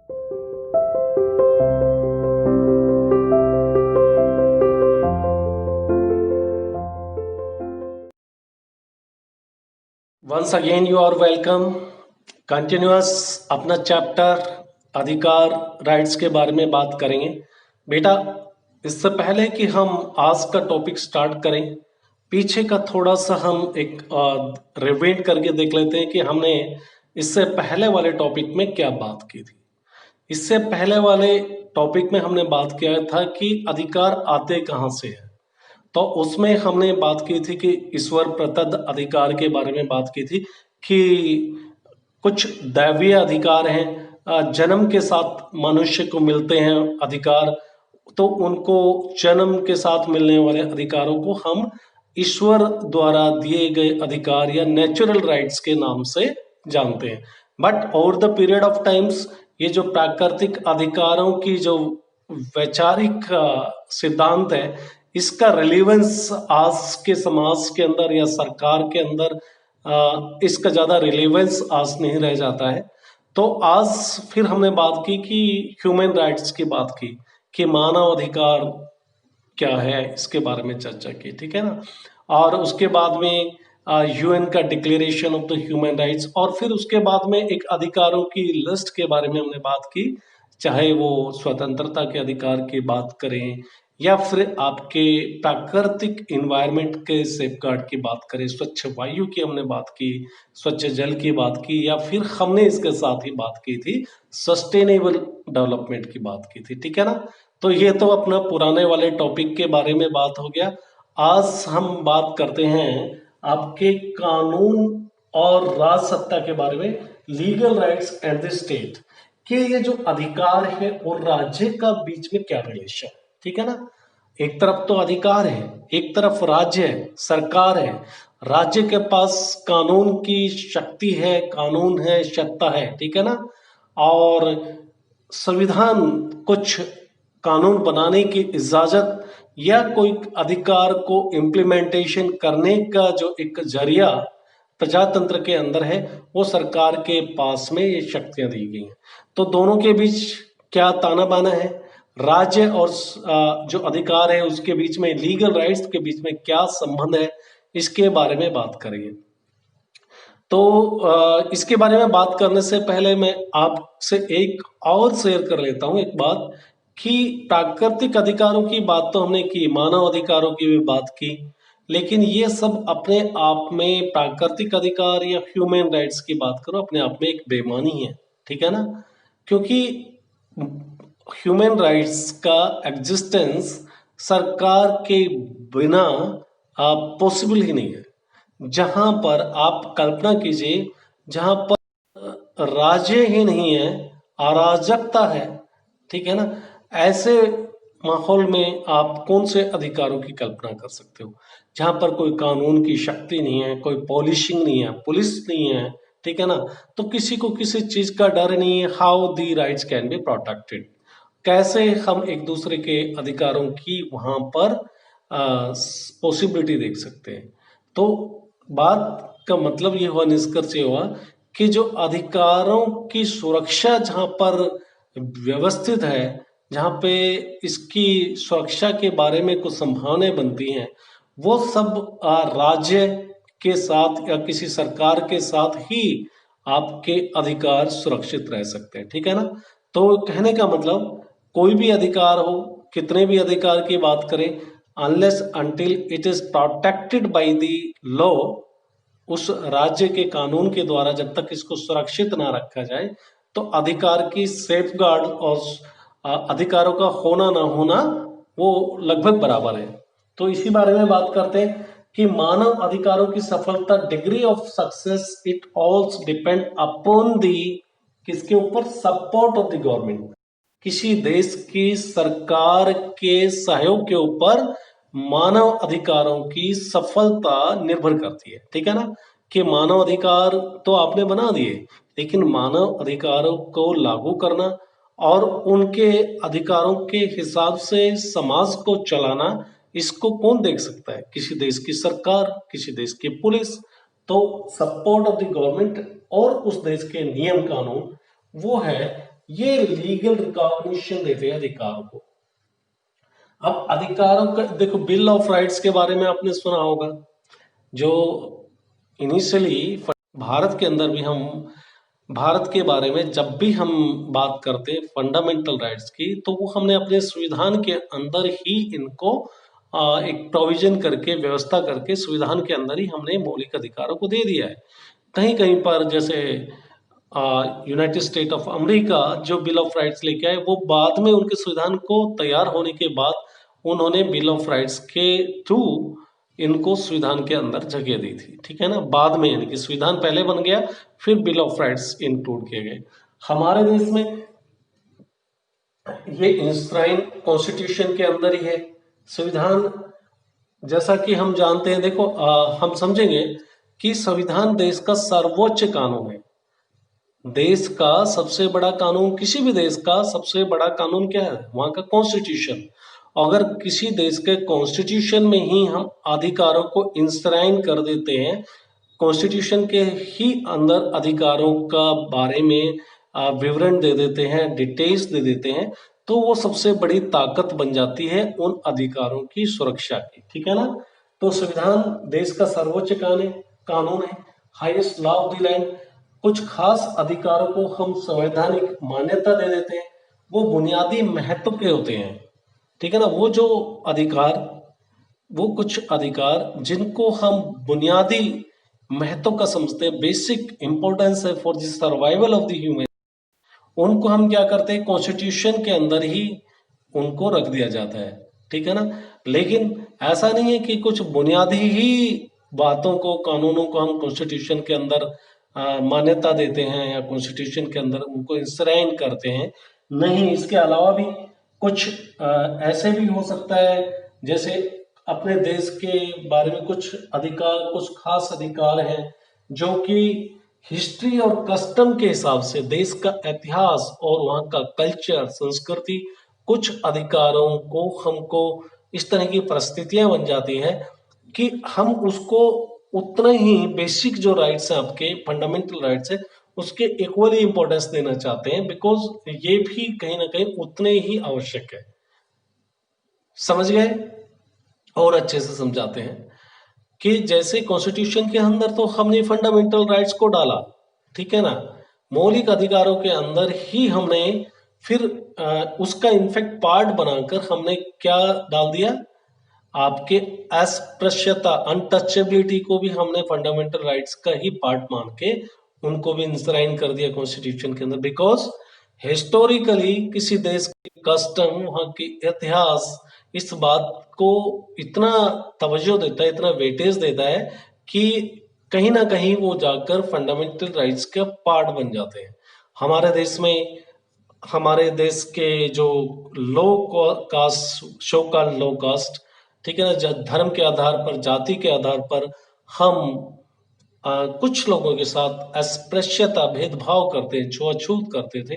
Once again you are welcome. Continuous अपना chapter अधिकार rights के बारे में बात करेंगे। बेटा, इससे पहले कि हम आज का टॉपिक स्टार्ट करें, पीछे का थोड़ा सा हम एक रिवाइंड करके देख लेते हैं कि हमने इससे पहले वाले टॉपिक में क्या बात की थी। इससे पहले वाले टॉपिक में हमने बात किया था कि अधिकार आते कहाँ से है। तो उसमें हमने बात की थी कि ईश्वर प्रदत्त अधिकार के बारे में बात की थी कि कुछ दैवीय अधिकार हैं, जन्म के साथ मनुष्य को मिलते हैं अधिकार, तो उनको जन्म के साथ मिलने वाले अधिकारों को हम ईश्वर द्वारा दिए गए अधिकार या नेचुरल राइट्स के नाम से जानते हैं। But over the period of times ये जो प्राकृतिक अधिकारों की जो वैचारिक सिद्धांत है, इसका रिलेवेंस आज के समाज के अंदर या सरकार के अंदर इसका ज्यादा रिलेवेंस आज नहीं रह जाता है। तो आज फिर हमने बात की कि ह्यूमन राइट्स की बात की कि मानव अधिकार क्या है, इसके बारे में चर्चा की, ठीक है ना। और उसके बाद में यूएन का declaration of the human rights, और फिर उसके बाद में एक अधिकारों की लिस्ट के बारे में हमने बात की, चाहे वो स्वतंत्रता के अधिकार की बात करें या फिर आपके प्राकृतिक इन्वायरमेंट के सेफगार्ड की बात करें, स्वच्छ वायु की हमने बात की, स्वच्छ जल की बात की, या फिर हमने इसके साथ ही बात की थी सस्टेनेबल डेवलपमेंट की बात की थी, ठीक है ना। तो ये तो अपना पुराने वाले टॉपिक के बारे में बात हो गया। आज हम बात करते हैं आपके कानून और राज सत्ता के बारे में, legal rights at the state, कि ये जो अधिकार है और राज्य का बीच में क्या रिलेशन, ठीक है ना। एक तरफ तो अधिकार है, एक तरफ राज्य है, सरकार है। राज्य के पास कानून की शक्ति है, कानून है, सत्ता है, ठीक है ना। और संविधान कुछ कानून बनाने की इजाजत या कोई अधिकार को इम्प्लीमेंटेशन करने का जो एक जरिया प्रजातंत्र के अंदर है, वो सरकार के पास में ये शक्तियां दी गई हैं। तो दोनों के बीच क्या ताना बाना है, राज्य और जो अधिकार है उसके बीच में, लीगल राइट्स के बीच में क्या संबंध है, इसके बारे में बात करेंगे। तो इसके बारे में बात करने से पहले मैं आपसे एक और शेयर कर लेता हूं एक बात, कि प्राकृतिक अधिकारों की बात तो हमने की, मानव अधिकारों की भी बात की, लेकिन ये सब अपने आप में, प्राकृतिक अधिकार या ह्यूमन राइट्स की बात करो, अपने आप में एक बेईमानी है, ठीक है ना। क्योंकि ह्यूमन राइट्स का एग्जिस्टेंस सरकार के बिना पॉसिबल ही नहीं है। जहां पर आप कल्पना कीजिए, जहां पर राज्य ही नहीं है, अराजकता है, ठीक है ना, ऐसे माहौल में आप कौन से अधिकारों की कल्पना कर सकते हो, जहां पर कोई कानून की शक्ति नहीं है, कोई पॉलिशिंग नहीं है, पुलिस नहीं है, ठीक है ना। तो किसी को किसी चीज का डर नहीं है। How the rights can be protected, कैसे हम एक दूसरे के अधिकारों की वहां पर पॉसिबिलिटी देख सकते हैं। तो बात का मतलब ये हुआ, निष्कर्ष ये हुआ कि जो अधिकारों की सुरक्षा जहां पर व्यवस्थित है, जहां पे इसकी सुरक्षा के बारे में कुछ संभावनाएं बनती हैं, वो सब राज्य के साथ या किसी सरकार के साथ ही आपके अधिकार सुरक्षित रह सकते हैं, ठीक है ना। तो कहने का मतलब, कोई भी अधिकार हो, कितने भी अधिकार की बात करें, unless until it is protected by the law, उस राज्य के कानून के द्वारा जब तक इसको सुरक्षित ना रखा जाए, तो अधिकार की सेफगार्ड और अधिकारों का होना ना होना वो लगभग बराबर है। तो इसी बारे में बात करते हैं कि मानव अधिकारों की सफलता, degree of success, it also depend upon the, किसके ऊपर, सपोर्ट ऑफ द गवर्नमेंट, किसी देश की सरकार के सहयोग के ऊपर मानव अधिकारों की सफलता निर्भर करती है, ठीक है ना। कि मानव अधिकार तो आपने बना दिए, लेकिन मानव अधिकारों को लागू करना और उनके अधिकारों के हिसाब से समाज को चलाना, इसको कौन देख सकता है, किसी देश की सरकार, किसी देश की पुलिस। तो सपोर्ट ऑफ द गवर्नमेंट और उस देश के नियम कानून, वो है ये लीगल रिकॉग्निशन देते हैं अधिकारों को। अब अधिकारों का देखो, बिल ऑफ राइट्स के बारे में आपने सुना होगा, जो इनिशियली भारत के अंदर भी हम भारत के बारे में जब भी हम बात करते हैं फंडामेंटल राइट्स की, तो वो हमने अपने संविधान के अंदर ही इनको एक प्रोविजन करके, व्यवस्था करके संविधान के अंदर ही हमने मौलिक अधिकारों को दे दिया है। कहीं कहीं पर जैसे यूनाइटेड स्टेट ऑफ अमेरिका जो बिल ऑफ राइट्स लेके आए, वो बाद में उनके संविधान को तैयार होने के बाद उन्होंने बिल ऑफ राइट्स के थ्रू इनको संविधान के अंदर जगह दी थी, ठीक है ना। बाद में यानी कि संविधान पहले बन गया, फिर बिल ऑफ राइट्स इंक्लूड किए गए। हमारे देश में ये इंश्राइन कॉन्स्टिट्यूशन के अंदर ही है संविधान। जैसा कि हम जानते हैं, देखो हम समझेंगे कि संविधान देश का सर्वोच्च कानून है। देश का सबसे बड़ा कानून, किसी भी देश का सबसे बड़ा कानून क्या है? वहां का कॉन्स्टिट्यूशन। अगर किसी देश के कॉन्स्टिट्यूशन में ही हम अधिकारों को इंश्राइन कर देते हैं, कॉन्स्टिट्यूशन के ही अंदर अधिकारों का बारे में विवरण दे देते हैं, डिटेल्स दे देते हैं, तो वो सबसे बड़ी ताकत बन जाती है उन अधिकारों की सुरक्षा की, ठीक है ना। तो संविधान देश का सर्वोच्च कानून है, highest law of the land. कुछ खास अधिकारों को हम संवैधानिक मान्यता दे देते हैं, वो बुनियादी महत्व के होते हैं, ठीक है ना। वो जो अधिकार, वो कुछ अधिकार जिनको हम बुनियादी महत्व का समझते हैं, बेसिक इंपॉर्टेंस है for the survival of the human, उनको हम क्या करते हैं, कॉन्स्टिट्यूशन के अंदर ही उनको रख दिया जाता है, ठीक है ना। लेकिन ऐसा नहीं है कि कुछ बुनियादी ही बातों को, कानूनों को हम कॉन्स्टिट्यूशन के अंदर मान्यता देते हैं या कॉन्स्टिट्यूशन के अंदर उनको इंश्राइन करते हैं। नहीं, इसके अलावा भी कुछ ऐसे भी हो सकता है, जैसे अपने देश के बारे में कुछ अधिकार, कुछ खास अधिकार हैं जो कि हिस्ट्री और कस्टम के हिसाब से, देश का इतिहास और वहाँ का कल्चर, संस्कृति, कुछ अधिकारों को हमको इस तरह की परिस्थितियां बन जाती हैं कि हम उसको उतना ही बेसिक जो राइट्स हैं, आपके फंडामेंटल राइट्स है, उसके इक्वली इंपॉर्टेंस देना चाहते हैं, बिकॉज ये भी कहीं ना कहीं उतने ही आवश्यक है। समझ गए? और अच्छे से समझाते हैं कि जैसे कॉन्स्टिट्यूशन के अंदर तो हमने फंडामेंटल राइट्स को डाला, ठीक है ना, मौलिक अधिकारों के अंदर ही हमने फिर उसका इनफेक्ट पार्ट बनाकर हमने क्या डाल दिया, आपके अस्पृश्यता, अनटचेबिलिटी को भी हमने फंडामेंटल राइट्स का ही पार्ट मान के उनको भी इंश्राइन कर दिया कॉन्स्टिट्यूशन के अंदर। बिकॉज हिस्टोरिकली किसी देश की कस्टम, वहाँ की इतिहास इस बात को इतना तवज्जो देता है, इतना वेटेज देता है कि कहीं ना कहीं वो जाकर फंडामेंटल राइट्स का पार्ट बन जाते हैं। हमारे देश में, हमारे देश के जो low caste, so called low caste, ठीक है ना, धर्म के आधार पर, जाति के आधार पर हम कुछ लोगों के साथ अस्पृश्यता, भेदभाव करते, छुआछूत करते थे।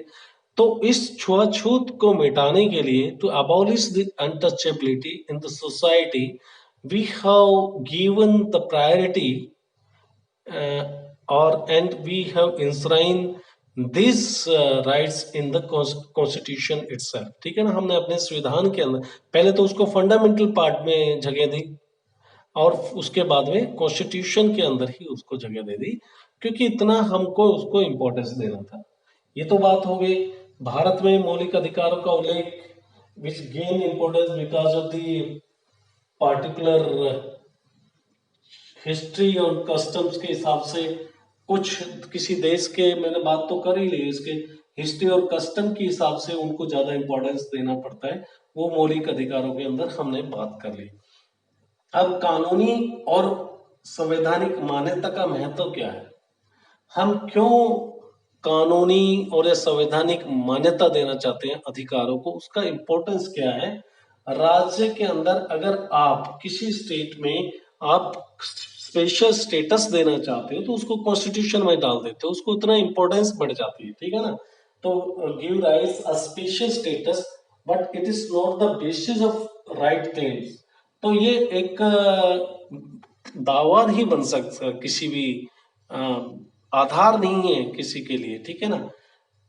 तो इस छुआछूत को मिटाने के लिए, to abolish the untouchability in the society, we have given the priority and we have enshrined these rights in the constitution itself, ठीक है ना। हमने अपने संविधान के अंदर पहले तो उसको फंडामेंटल पार्ट में जगह दी और उसके बाद में कॉन्स्टिट्यूशन के अंदर ही उसको जगह दे दी, क्योंकि इतना हमको उसको इम्पोर्टेंस देना था। ये तो बात हो गई भारत में मौलिक अधिकारों का उल्लेख, which gain importance because of the particular history और कस्टम्स के हिसाब से। कुछ किसी देश के, मैंने बात तो कर ही ली, इसके हिस्ट्री और कस्टम के हिसाब से उनको ज्यादा इंपॉर्टेंस देना पड़ता है, वो मौलिक अधिकारों के अंदर हमने बात कर ली। अब कानूनी और संवैधानिक मान्यता का महत्व क्या है? हम क्यों कानूनी और या संवैधानिक मान्यता देना चाहते हैं अधिकारों को? उसका इंपॉर्टेंस क्या है? राज्य के अंदर अगर आप किसी स्टेट में आप स्पेशल स्टेटस देना चाहते हो तो उसको कॉन्स्टिट्यूशन में डाल देते हो, उसको उतना इंपॉर्टेंस बढ़ जाती है, ठीक है ना। तो give rights a special status but it is not the basis of right claims. तो ये एक दावा नहीं बन सकता, किसी भी आधार नहीं है किसी के लिए, ठीक है ना।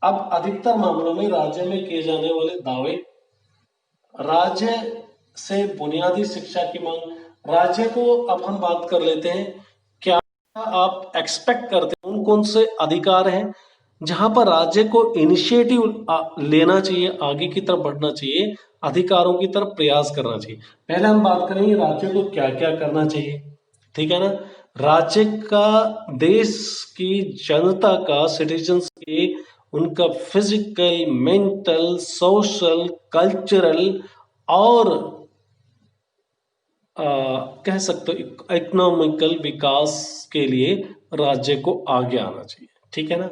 अब अधिकतर मामलों में राज्य में किए जाने वाले दावे, राज्य से बुनियादी शिक्षा की मांग। राज्य को अब हम बात कर लेते हैं, क्या आप एक्सपेक्ट करते हैं, कौन कौन से अधिकार हैं जहां पर राज्य को इनिशिएटिव लेना चाहिए, आगे की तरफ बढ़ना चाहिए, अधिकारों की तरफ प्रयास करना चाहिए। पहले हम बात करेंगे राज्य को क्या क्या करना चाहिए, ठीक है ना। राज्य का देश की जनता का, सिटीजन्स के, उनका फिजिकल, मेंटल, सोशल, कल्चरल और कह सकते हो इकोनॉमिकल विकास के लिए राज्य को आगे आना चाहिए, ठीक है ना।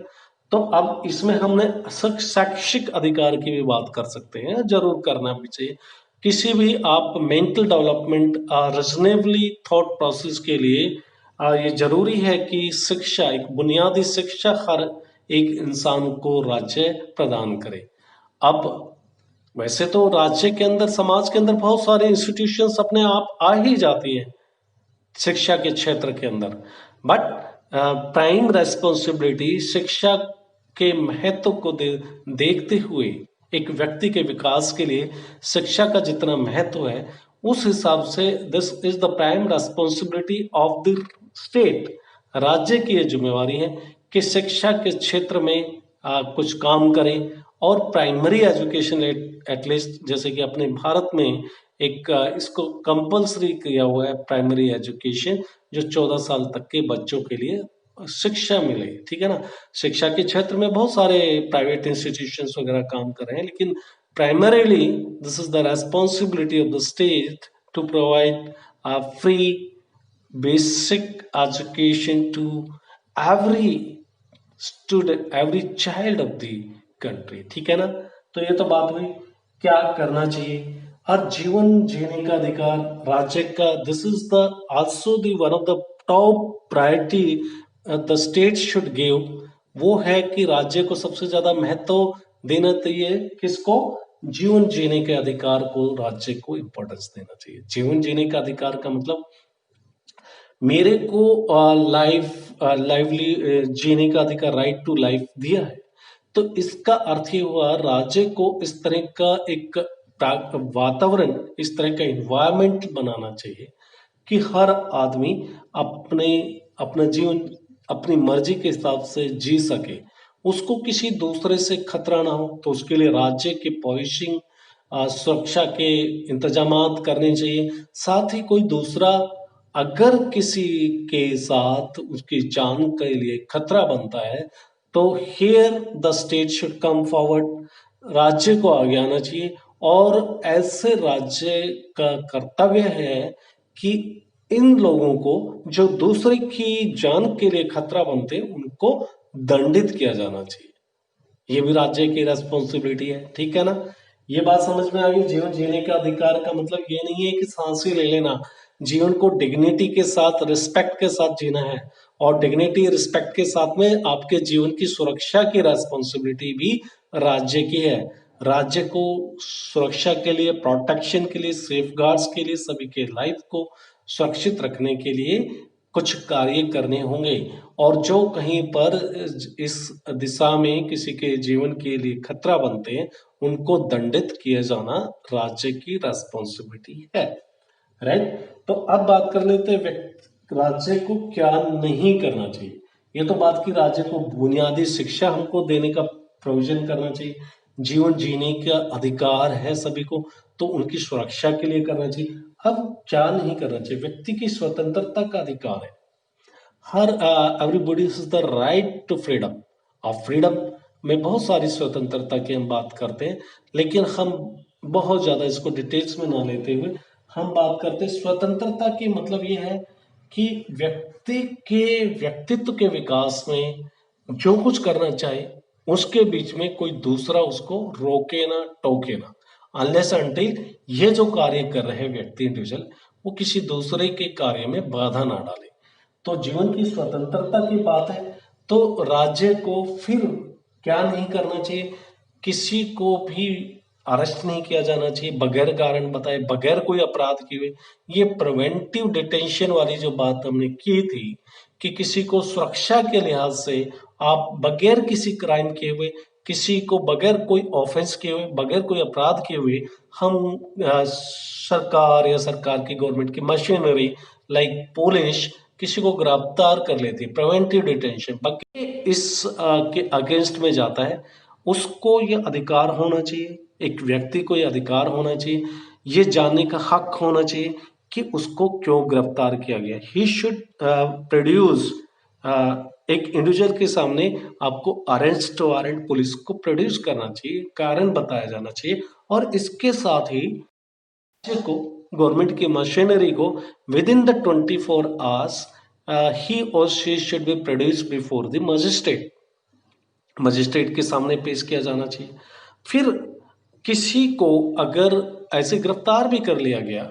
तो अब इसमें हमने शैक्षिक अधिकार की भी बात कर सकते हैं, जरूर करना भी चाहिए। किसी भी आप mental development, reasonably thought process के लिए ये जरूरी है कि शिक्षा, एक बुनियादी शिक्षा हर एक इंसान को राज्य प्रदान करे। अब वैसे तो राज्य के अंदर, समाज के अंदर बहुत सारे इंस्टीट्यूशंस अपने आप आ ही जाती है शिक्षा के क्षेत्र के अंदर, बट प्राइम रेस्पॉन्सिबिलिटी शिक्षा के महत्व को देखते हुए एक व्यक्ति के विकास के लिए शिक्षा का जितना महत्व है, उस हिसाब से this is the prime responsibility of the state. राज्य की ये जिम्मेवारी है कि शिक्षा के क्षेत्र में कुछ काम करे, और प्राइमरी एजुकेशन एटलीस्ट, जैसे कि अपने भारत में एक इसको कंपल्सरी किया हुआ है प्राइमरी एजुकेशन, जो 14 साल तक के बच्चों के लिए शिक्षा मिले, ठीक है ना। शिक्षा के क्षेत्र में बहुत सारे प्राइवेट इंस्टीट्यूशंस वगैरह काम कर रहे हैं, लेकिन primarily this is the responsibility of the state to provide free basic education to every student, every child of the country, ठीक है ना। तो ये तो बात हुई क्या करना चाहिए। और जीवन जीने का अधिकार राज्य का, this is the also the one of the top priority the state should give. वो है कि राज्य को सबसे ज्यादा महत्व देना चाहिए, किसको, जीवन जीने के अधिकार को राज्य को इंपॉर्टेंस देना चाहिए। जीवन जीने का अधिकार का मतलब मेरे को लाइवली जीने का अधिकार, राइट टू लाइफ दिया है, तो इसका अर्थ ये हुआ राज्य को इस तरह का एक वातावरण, इस तरह का इन्वायरमेंट बनाना चाहिए कि हर आदमी अपने अपना जीवन अपनी मर्जी के हिसाब से जी सके, उसको किसी दूसरे से खतरा ना हो। तो उसके लिए राज्य के पॉलिसिंग, सुरक्षा के इंतजामात करने चाहिए। साथ ही कोई दूसरा अगर किसी के साथ उसकी जान के लिए खतरा बनता है, तो here the state should come forward, राज्य को आगे आना चाहिए। और ऐसे राज्य का कर्तव्य है कि इन लोगों को जो दूसरे की जान के लिए खतरा बनते हैं, उनको दंडित किया जाना चाहिए। ये भी राज्य की रेस्पॉन्सिबिलिटी है, ठीक है ना। ये बात समझ में आ गई। जीवन जीने का अधिकार का मतलब ये नहीं है कि फांसी ले लेना, जीवन को डिग्निटी के साथ, रिस्पेक्ट के साथ जीना है। और डिग्निटी, रिस्पेक्ट के साथ में आपके जीवन की सुरक्षा की रेस्पॉन्सिबिलिटी भी राज्य की है। राज्य को सुरक्षा के लिए, प्रोटेक्शन के लिए, सेफगार्ड्स के लिए, सभी के लाइफ को सुरक्षित रखने के लिए कुछ कार्य करने होंगे। और जो कहीं पर इस दिशा में किसी के जीवन के लिए खतरा बनते हैं, उनको दंडित किया जाना राज्य की रेस्पॉन्सिबिलिटी है, राइट। तो अब बात कर लेते हैं राज्य को क्या नहीं करना चाहिए। ये तो बात की राज्य को बुनियादी शिक्षा हमको देने का प्रोविजन करना चाहिए, जीवन जीने का अधिकार है सभी को, तो उनकी सुरक्षा के लिए करना चाहिए। अब क्या नहीं करना चाहिए, व्यक्ति की स्वतंत्रता का अधिकार है। हर everybody is the right to freedom. और फ्रीडम में बहुत सारी स्वतंत्रता की हम बात करते हैं, लेकिन हम बहुत ज्यादा इसको डिटेल्स में ना लेते हुए हम बात करते हैं स्वतंत्रता की मतलब ये है कि व्यक्ति के व्यक्तित्व के विकास में जो कुछ करना चाहे, उसके बीच में कोई दूसरा उसको रोके ना, टोके ना, अनलेस अनटिल ये जो कार्य कर रहे व्यक्ति, इंडिविजुअल, वो किसी दूसरे के कार्य में बाधा ना डाले। तो जीवन की स्वतंत्रता की बात है, तो राज्य को फिर क्या नहीं करना चाहिए, किसी को भी अरेस्ट नहीं किया जाना चाहिए बगैर कारण बताए, बगैर कोई अपराध किए। ये प्रिवेंटिव डिटेंशन वाली जो बात हमने की थी कि किसी को सुरक्षा के लिहाज से आप बगैर किसी क्राइम किए हुए किसी को बगैर कोई ऑफेंस किए हुए, बगैर कोई अपराध किए हुए हम सरकार या सरकार की गवर्नमेंट की मशीनरी लाइक पुलिस किसी को गिरफ्तार कर लेती है, प्रिवेंटिव डिटेंशन, बाकी इस के अगेंस्ट में जाता है, उसको ये अधिकार होना चाहिए, एक व्यक्ति को ये अधिकार होना चाहिए, ये जानने का हक होना चाहिए कि उसको क्यों गिरफ्तार किया गया। ही शुड प्रोड्यूस, एक इंडिविजुअल के सामने आपको अरेस्ट वारंट पुलिस को प्रोड्यूस करना चाहिए, कारण बताया जाना चाहिए, और इसके साथ ही को गवर्नमेंट की मशीनरी को विद इन द 24 आवर्स ही और she should be produce before the magistrate, magistrate के सामने पेश किया जाना चाहिए। फिर किसी को अगर ऐसे गिरफ्तार भी कर लिया गया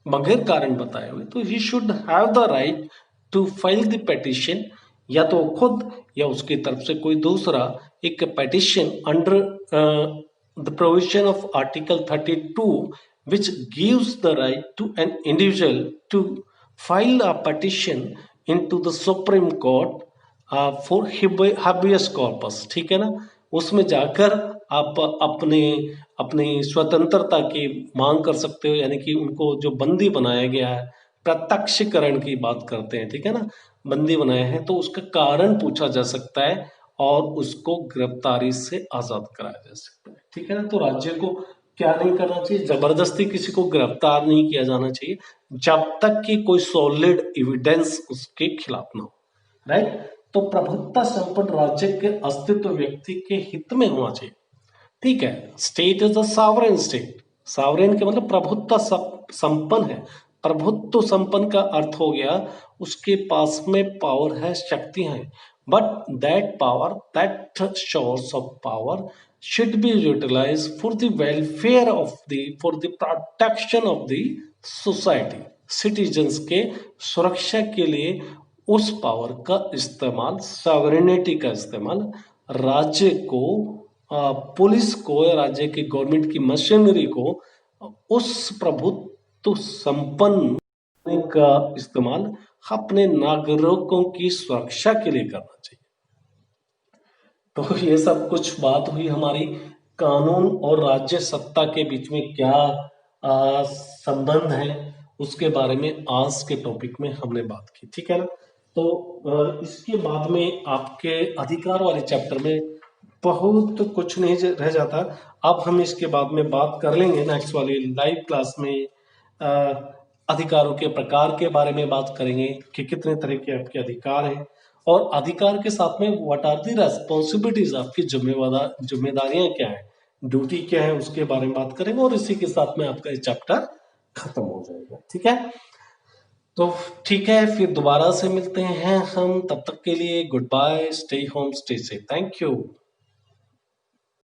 बगैर कारण बताए हुए, तो he should have the right to file the petition, या तो खुद या उसकी तरफ से कोई दूसरा एक petition under the provision of article 32 which gives the right to an individual to file a petition into the Supreme Court for habeas corpus, ठीक है ना। उसमें जाकर आप अपने अपनी स्वतंत्रता की मांग कर सकते हो, यानी कि उनको जो बंदी बनाया गया है, प्रत्यक्षीकरण की बात करते हैं, ठीक है ना, बंदी बनाया है तो उसका कारण पूछा जा सकता है और उसको गिरफ्तारी से आजाद कराया जा सकता है, ठीक है ना। तो राज्य को क्या नहीं करना चाहिए, जबरदस्ती किसी को गिरफ्तार नहीं किया जाना चाहिए जब तक कि कोई सॉलिड एविडेंस उसके खिलाफ ना हो, राइट। तो प्रभुत्व संपन्न राज्य के अस्तित्व व्यक्ति के हित में होना चाहिए, ठीक है। State is a sovereign state, sovereign के मतलब प्रभुत्व संपन्न है। प्रभुत्व संपन्न का अर्थ हो गया उसके पास में पावर है, शक्तियां हैं, but that power, that source of power should be utilized for the welfare of the, for the protection of the society, citizens के सुरक्षा के लिए उस पावर का इस्तेमाल, सॉवरेनिटी का इस्तेमाल राज्य को, पुलिस को, राज्य की गवर्नमेंट की मशीनरी को उस प्रभुत्व संपन्न का इस्तेमाल अपने नागरिकों की सुरक्षा के लिए करना चाहिए। तो ये सब कुछ बात हुई हमारी कानून और राज्य सत्ता के बीच में क्या संबंध है, उसके बारे में आज के टॉपिक में हमने बात की, ठीक है ना। तो इसके बाद में आपके अधिकार वाले चैप्टर में बहुत कुछ नहीं रह जाता। अब हम इसके बाद में बात कर लेंगे नेक्स्ट वाली लाइव क्लास में, अधिकारों के प्रकार के बारे में बात करेंगे कि कितने तरह के आपके अधिकार हैं, और अधिकार के साथ में व्हाट आर दी रेस्पॉन्सिबिलिटीज, आपकी जिम्मेदारियां क्या है, ड्यूटी क्या है, उसके बारे में बात करेंगे, और इसी के साथ में आपका ये चैप्टर खत्म हो जाएगा, ठीक है। तो ठीक है, फिर दोबारा से मिलते हैं हम, तब तक के लिए goodbye, stay home, stay safe, thank you.